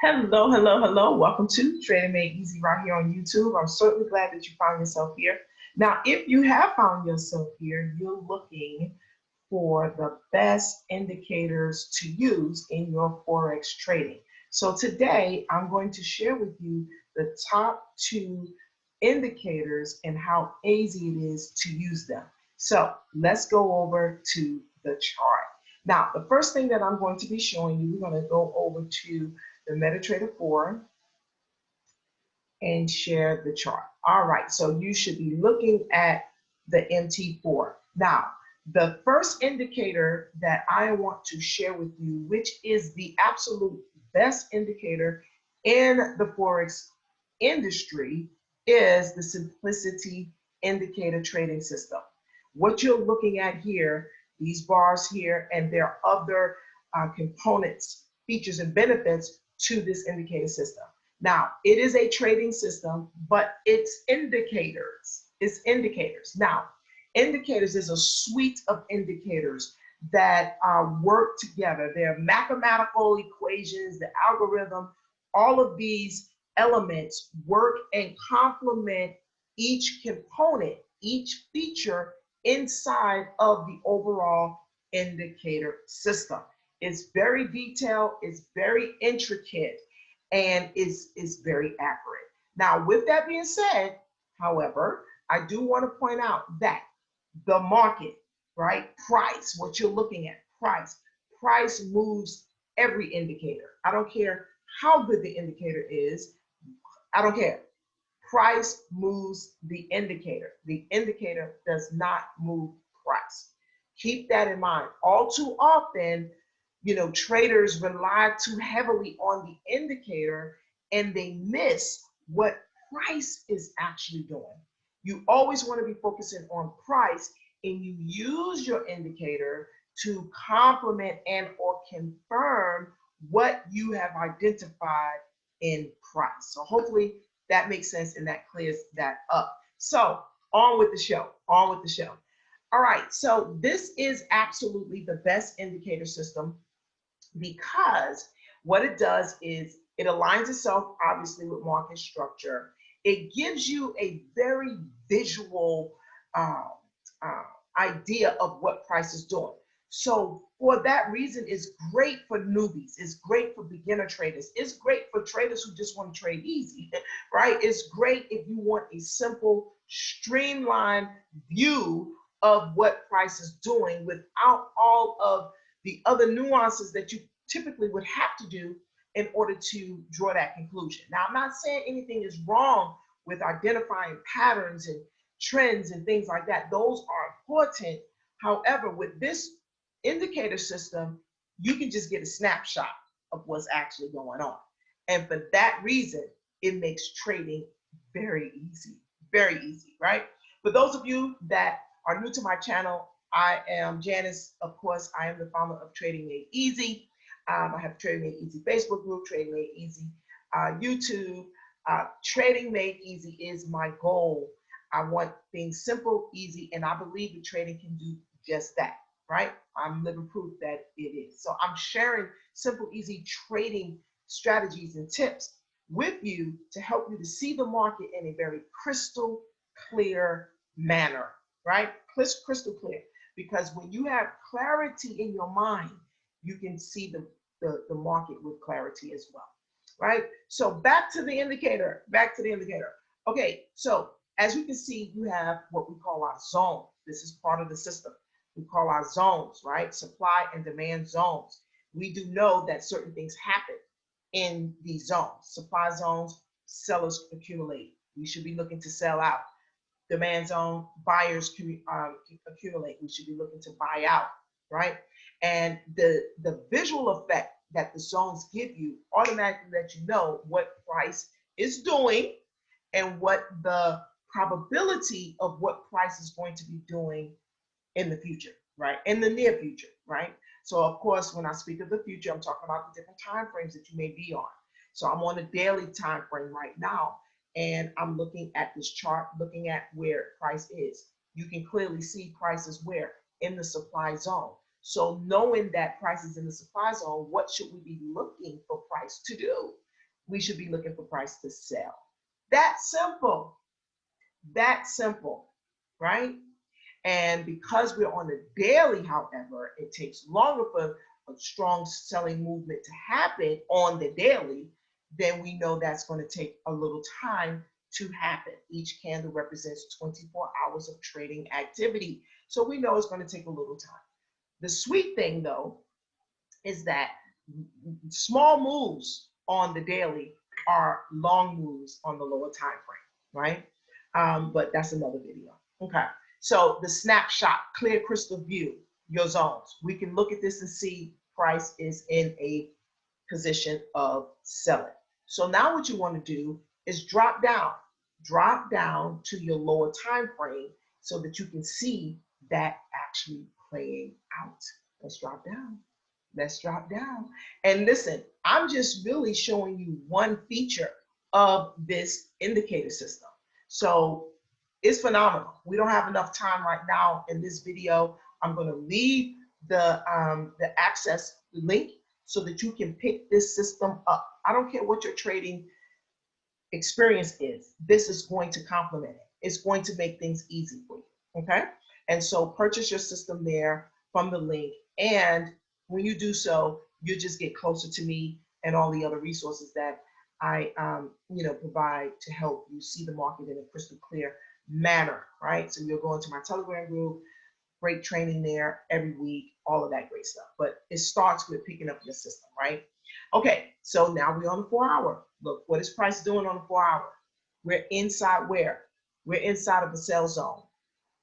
Hello, hello, hello. Welcome to Trading Made Easy right here on YouTube. I'm certainly glad that you found yourself here. Now, if you have found yourself here, you're looking for the best indicators to use in your Forex trading. So today, I'm going to share with you the top two indicators and how easy it is to use them. So let's go over to the chart. Now, the first thing that I'm going to be showing you, we're going to go over to the MetaTrader 4 and share the chart. All right, so you should be looking at the MT4. Now, the first indicator that I want to share with you, which is the absolute best indicator in the Forex industry, is the Simplicity Indicator Trading System. What you're looking at here, these bars here, and there are other components, features, and benefits to this indicator system. Now, it is a trading system, but it's indicators. It's indicators. Now, indicators is a suite of indicators that work together. They're mathematical equations, the algorithm, all of these elements work and complement each component, each feature inside of the overall indicator system. It's very detailed, it's very intricate, and is very accurate. Now, with that being said, however, I do want to point out that the market, right, price, what you're looking at, price moves every indicator. I don't care how good the indicator is. I don't care. Price moves the indicator. The indicator does not move price. Keep that in mind. All too often, traders rely too heavily on the indicator and they miss what price is actually doing. You always want to be focusing on price, and you use your indicator to complement and or confirm what you have identified in price. So hopefully that makes sense and that clears that up. So on with the show, on with the show. All right, so this is absolutely the best indicator system because what it does is it aligns itself obviously with market structure. It gives you a very visual uh, uh, idea of what price is doing. So for that reason, it's great for newbies. It's great for beginner traders. It's great for traders who just want to trade easy, right? It's great if you want a simple, streamlined view of what price is doing without all of the other nuances that you typically would have to do in order to draw that conclusion. Now, I'm not saying anything is wrong with identifying patterns and trends and things like that. Those are important. However, with this indicator system, you can just get a snapshot of what's actually going on. And for that reason, it makes trading very easy, right? For those of you that are new to my channel, I am Janice. Of course, I am the founder of Trading Made Easy. I have Trading Made Easy Facebook group, Trading Made Easy YouTube. Trading Made Easy is my goal. I want things simple, easy, and I believe that trading can do just that, right? I'm living proof that it is. So I'm sharing simple, easy trading strategies and tips with you to help you to see the market in a very crystal clear manner, right? Crystal clear. Because when you have clarity in your mind, you can see the market with clarity as well, right? So back to the indicator, Okay, so as you can see, you have what we call our zone. This is part of the system. We call our zones, right? Supply and demand zones. We do know that certain things happen in these zones. Supply zones, sellers accumulate. We should be looking to sell out. Demand zone, buyers accumulate. We should be looking to buy out, right? And the visual effect that the zones give you automatically let you know what price is doing and what the probability of what price is going to be doing in the future, right? In the near future, right? So of course, when I speak of the future, I'm talking about the different time frames that you may be on. So I'm on a daily time frame right now, and I'm looking at this chart, looking at where price is. You can clearly see prices where in the supply zone. So knowing that price is in the supply zone, what should we be looking for price to do? we should be looking for price to sell. That simple. That simple, right? And because we're on the daily, however, it takes longer for a strong selling movement to happen on the daily, then we know that's going to take a little time to happen. Each candle represents 24 hours of trading activity. So we know it's going to take a little time. The sweet thing, though, is that small moves on the daily are long moves on the lower time frame, right? But that's another video. Okay. So the snapshot, clear crystal view, your zones. We can look at this and see price is in a position of selling. So now what you want to do is drop down to your lower time frame so that you can see that actually playing out. Let's drop down. Let's drop down. And listen, I'm just really showing you one feature of this indicator system. So it's phenomenal. We don't have enough time right now in this video. I'm going to leave the access link so that you can pick this system up. I don't care what your trading experience is. This is going to complement it. It's going to make things easy for you. Okay. And so purchase your system there from the link. And when you do so, you just get closer to me and all the other resources that I provide to help you see the market in a crystal clear manner, right? So you'll go into my Telegram group, great training there every week, all of that great stuff. But it starts with picking up your system, right? Okay, so now we're on the 4 hour. Look, what is price doing on the 4 hour? We're inside where? We're inside of the sell zone.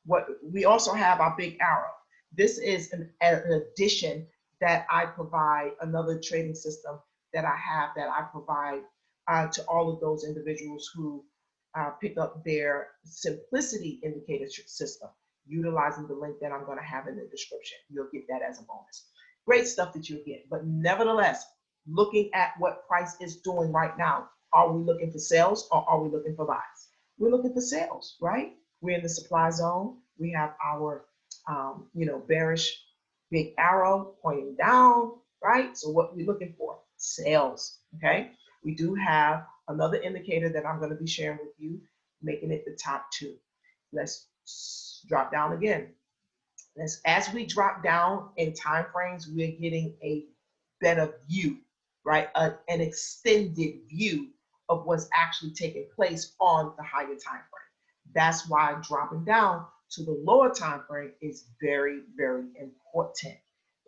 What we also have our big arrow. This is an addition that I provide, another trading system that I provide to all of those individuals who pick up their simplicity indicator system, utilizing the link that I'm going to have in the description. You'll get that as a bonus. Great stuff that you'll get. But nevertheless, looking at what price is doing right now, are we looking for sales or are we looking for buys? We're looking for sales, right? We're in the supply zone. We have our, bearish big arrow pointing down, right? So what we're looking for, sales, okay? We do have another indicator that I'm going to be sharing with you, making it the top 2. Let's drop down again. As we drop down in time frames, we're getting a better view, right? An extended view of what's actually taking place on the higher time frame. That's why dropping down to the lower time frame is very, very important,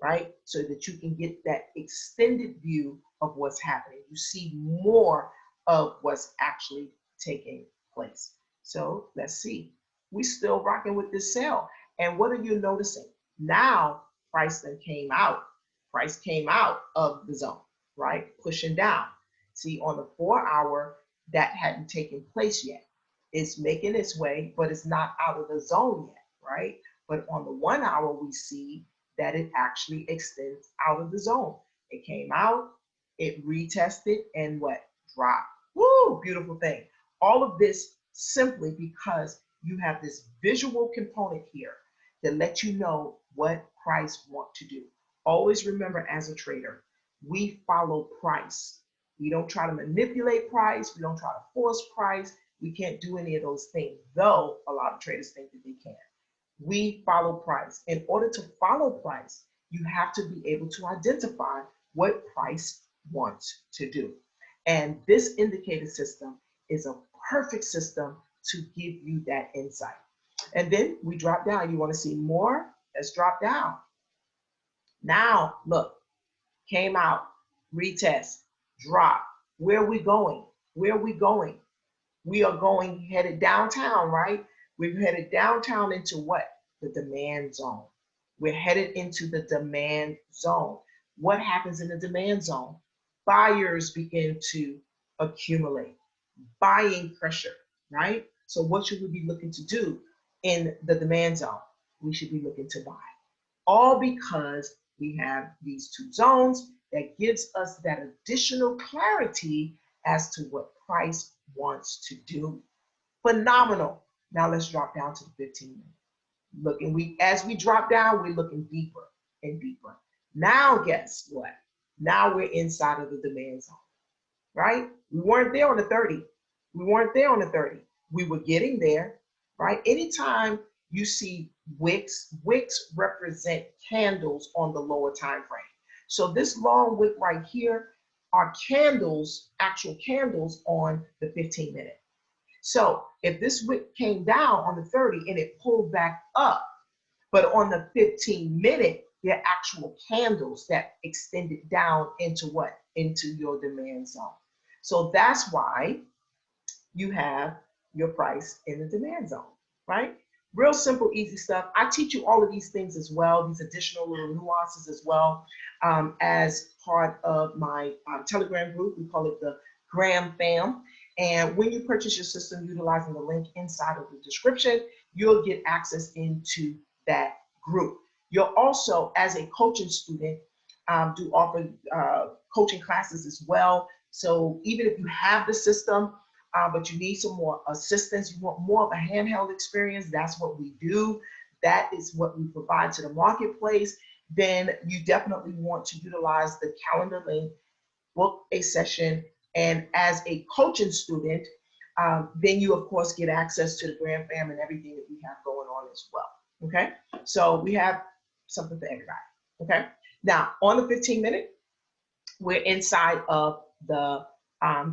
right? So that you can get that extended view of what's happening. You see more of what's actually taking place. So let's see. We still rocking with this sell. And what are you noticing? Now price then came out. Price came out of the zone, right? Pushing down. See, on the 4 hour, that hadn't taken place yet. It's making its way, but it's not out of the zone yet, right? But on the 1 hour, we see that it actually extends out of the zone. It came out, it retested, and what? Dropped. Woo, beautiful thing. All of this simply because you have this visual component here that lets you know what price want to do. Always remember, as a trader, we follow price. We don't try to manipulate price. We don't try to force price. We can't do any of those things, though a lot of traders think that they can. We follow price. In order to follow price, you have to be able to identify what price wants to do. And this indicator system is a perfect system to give you that insight. And then we drop down. You want to see more? Let's drop down. Now, look, came out, retest, drop. Where are we going? Where are we going? We are headed downtown, right? We're headed downtown into what? The demand zone. We're headed into the demand zone. What happens in the demand zone? Buyers begin to accumulate. Buying pressure, right? So what should we be looking to do in the demand zone? We should be looking to buy. All because we have these 2 zones that gives us that additional clarity as to what price wants to do. Phenomenal. Now let's drop down to the 15 minute. Look, and as we drop down, we're looking deeper and deeper. Now guess what? Now we're inside of the demand zone. right? We weren't there on the 30. We weren't there on the 30. We were getting there, right? Anytime you see wicks, wicks represent candles on the lower time frame. So this long wick right here are candles, actual candles on the 15-minute. So if this wick came down on the 30 and it pulled back up, but on the 15-minute, they're actual candles that extended down into what? Into your demand zone. So that's why you have your price in the demand zone, right? Real simple, easy stuff. I teach you all of these things as well, these additional little nuances as well, as part of my Telegram group. We call it the Gram Fam. And when you purchase your system utilizing the link inside of the description, you'll get access into that group. You'll also, as a coaching student, do offer coaching classes as well. So even if you have the system, but you need some more assistance, you want more of a handheld experience, that's what we do. That is what we provide to the marketplace. Then you definitely want to utilize the calendar link, book a session, and as a coaching student, then you of course get access to the Grand Fam and everything that we have going on as well. Okay, so we have something for everybody. Okay, now on the 15-minute, we're inside of the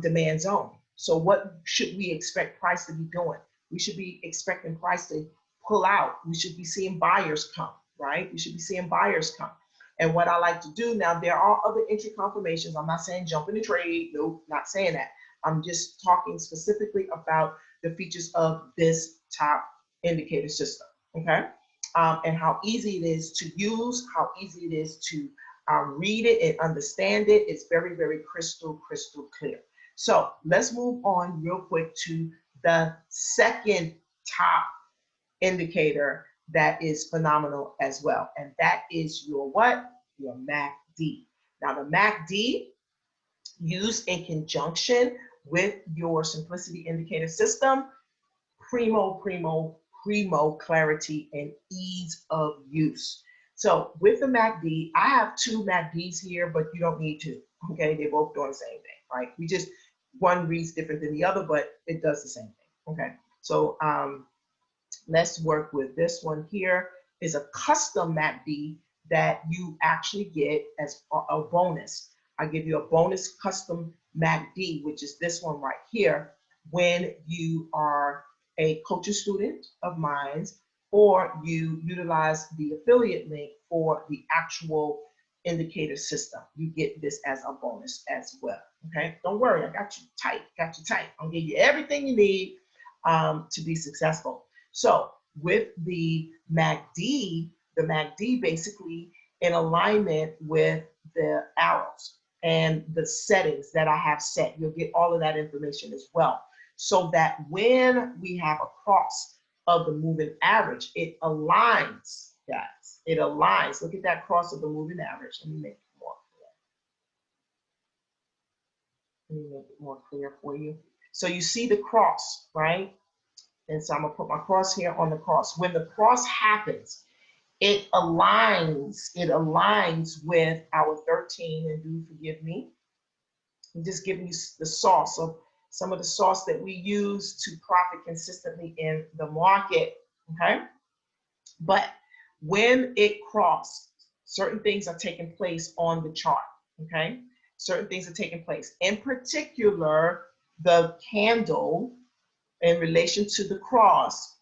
demand zone. So what should we expect price to be doing? We should be expecting price to pull out. We should be seeing buyers come, right? We should be seeing buyers come. And what I like to do now, there are other entry confirmations. I'm not saying jump in the trade. Nope, not saying that. I'm just talking specifically about the features of this top indicator system, okay? And how easy it is to use, how easy it is to read it and understand it. It's very, very crystal clear. So let's move on real quick to the second top indicator that is phenomenal as well. And that is your what? Your MACD. Now the MACD, used in conjunction with your simplicity indicator system, primo clarity and ease of use. So with the MACD, I have two MACDs here, but you don't need two. Okay, they're both doing the same thing, right? We just, one reads different than the other, but it does the same thing. Okay, so let's work with this one here. Is a custom MACD that you actually get as a bonus. I give you a bonus custom MACD, which is this one right here, when you are a coaching student of mine, or you utilize the affiliate link for the actual indicator system. You get this as a bonus as well. Okay, don't worry, I got you tight, I'll give you everything you need to be successful. So with the MACD basically in alignment with the arrows and the settings that I have set, you'll get all of that information as well. So that when we have a cross of the moving average, it aligns, guys. It aligns. Look at that cross of the moving average. Let me make it more clear. Let me make it more clear for you. So you see the cross, right? And so I'm gonna put my cross here on the cross. When the cross happens, it aligns with our 13, and do forgive me. I'm just giving you the sauce of some of the sauce that we use to profit consistently in the market, okay? But when it crosses, certain things are taking place on the chart, okay? Certain things are taking place. In particular, the candle in relation to the cross,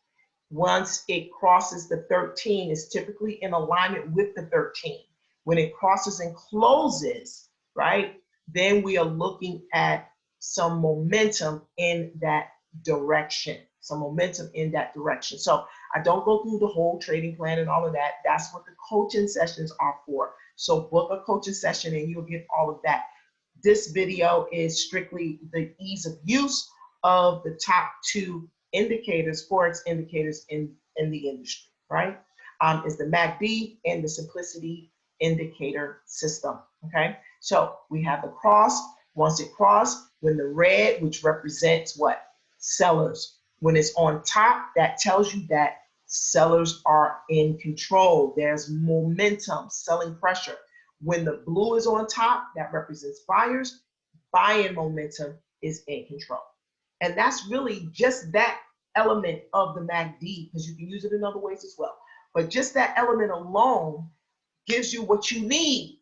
once it crosses the 13, is typically in alignment with the 13. When it crosses and closes, right, then we are looking at some momentum in that direction. So I don't go through the whole trading plan and all of that. That's what the coaching sessions are for. So book a coaching session and you'll get all of that. This video is strictly the ease of use of the top two indicators, Forex indicators in the industry, right? Is the MACD and the simplicity indicator system, okay? So we have the cross. Once it crosses, when the red, which represents what? Sellers. When it's on top, that tells you that sellers are in control. There's momentum, selling pressure. When the blue is on top, that represents buyers. buying momentum is in control. And that's really just that element of the MACD, because you can use it in other ways as well. But just that element alone gives you what you need.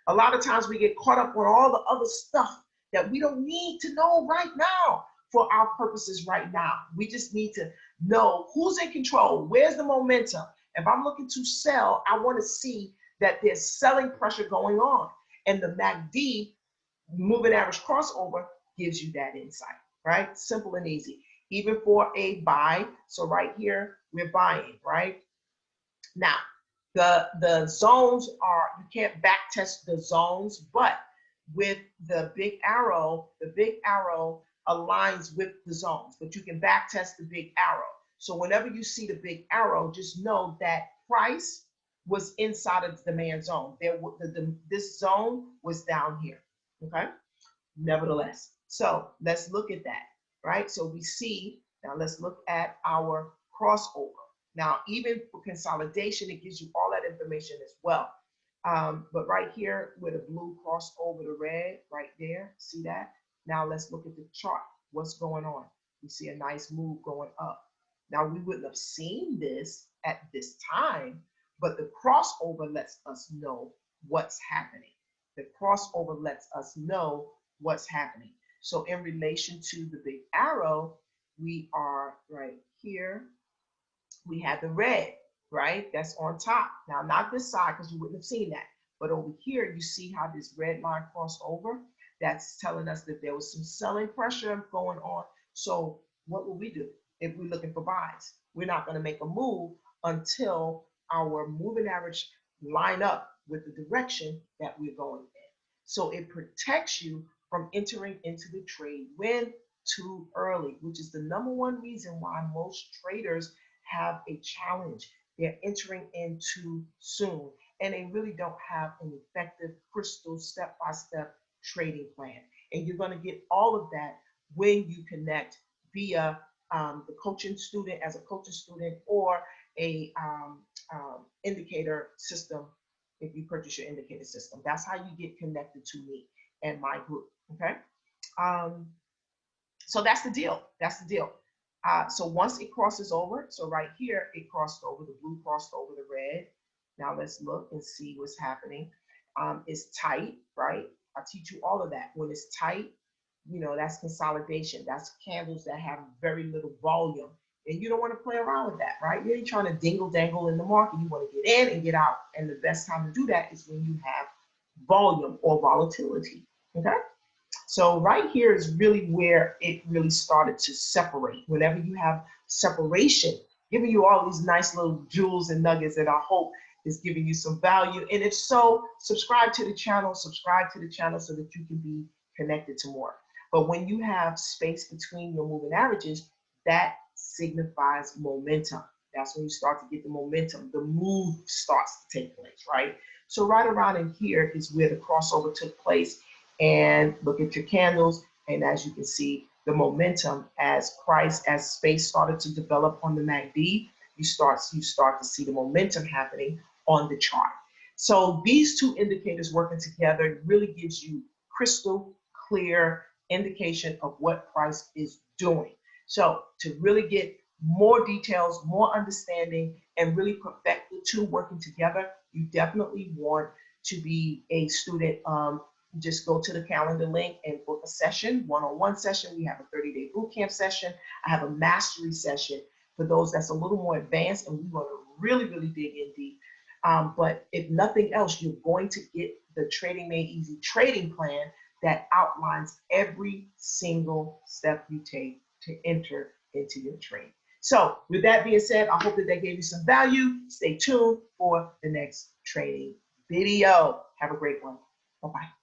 A lot of times we get caught up on all the other stuff that we don't need to know right now for our purposes right now. We just need to know who's in control, where's the momentum. If I'm looking to sell, I want to see that there's selling pressure going on. And the MACD, moving average crossover, gives you that insight, right? Simple and easy. Even for a buy, so right here, we're buying, right? Now, the zones are, you can't back test the zones, but with the big arrow aligns with the zones, but you can back test the big arrow. So whenever you see the big arrow, just know that price was inside of the demand zone. This zone was down here, okay? Nevertheless, so let's look at that, right? So we see, now let's look at our crossover. Now, even for consolidation, it gives you all that information as well. But right here, where the blue crossed over the red, right there, see that? Now let's look at the chart. What's going on? We see a nice move going up. Now, we wouldn't have seen this at this time, but the crossover lets us know what's happening. The crossover lets us know what's happening. So in relation to the big arrow, we are right here. We have the red, right? That's on top. Now, not this side, because you wouldn't have seen that. But over here, you see how this red line crossed over? That's telling us that there was some selling pressure going on. So what will we do if we're looking for buys? We're not going to make a move until our moving average line up with the direction that we're going in. So it protects you from entering into the trade when too early, which is the #1 reason why most traders have a challenge. They're entering in too soon, and they really don't have an effective, crystal, step-by-step trading plan. And you're going to get all of that when you connect via the coaching student, as a coaching student, or a indicator system. If you purchase your indicator system, that's how you get connected to me and my group. Okay. So that's the deal. That's the deal. So once it crosses over, so right here, it crossed over, the blue crossed over the red. Now let's look and see what's happening. It's tight, right? I teach you all of that. When it's tight, you know, that's consolidation. That's candles that have very little volume. And you don't want to play around with that, right? You ain't trying to dingle dangle in the market. You want to get in and get out. And the best time to do that is when you have volume or volatility, okay? So right here is really where it really started to separate. Whenever you have separation, giving you all these nice little jewels and nuggets that I hope is giving you some value. And if so, subscribe to the channel so that you can be connected to more. But when you have space between your moving averages, that signifies momentum. That's when you start to get the momentum. The move starts to take place, right? So right around in here is where the crossover took place. And look at your candles. And as you can see, the momentum as price, as space started to develop on the MACD, you start to see the momentum happening on the chart. So these two indicators working together really gives you crystal clear indication of what price is doing. So to really get more details, more understanding, and really perfect the two working together, you definitely want to be a student. Just go to the calendar link and book a session, one-on-one session. We have a 30-day bootcamp session. I have a mastery session for those that's a little more advanced, and we want to really, really dig in deep. But if nothing else, you're going to get the Trading Made Easy trading plan that outlines every single step you take to enter into your trade. So with that being said, I hope that gave you some value. Stay tuned for the next trading video. Have a great one. Bye-bye.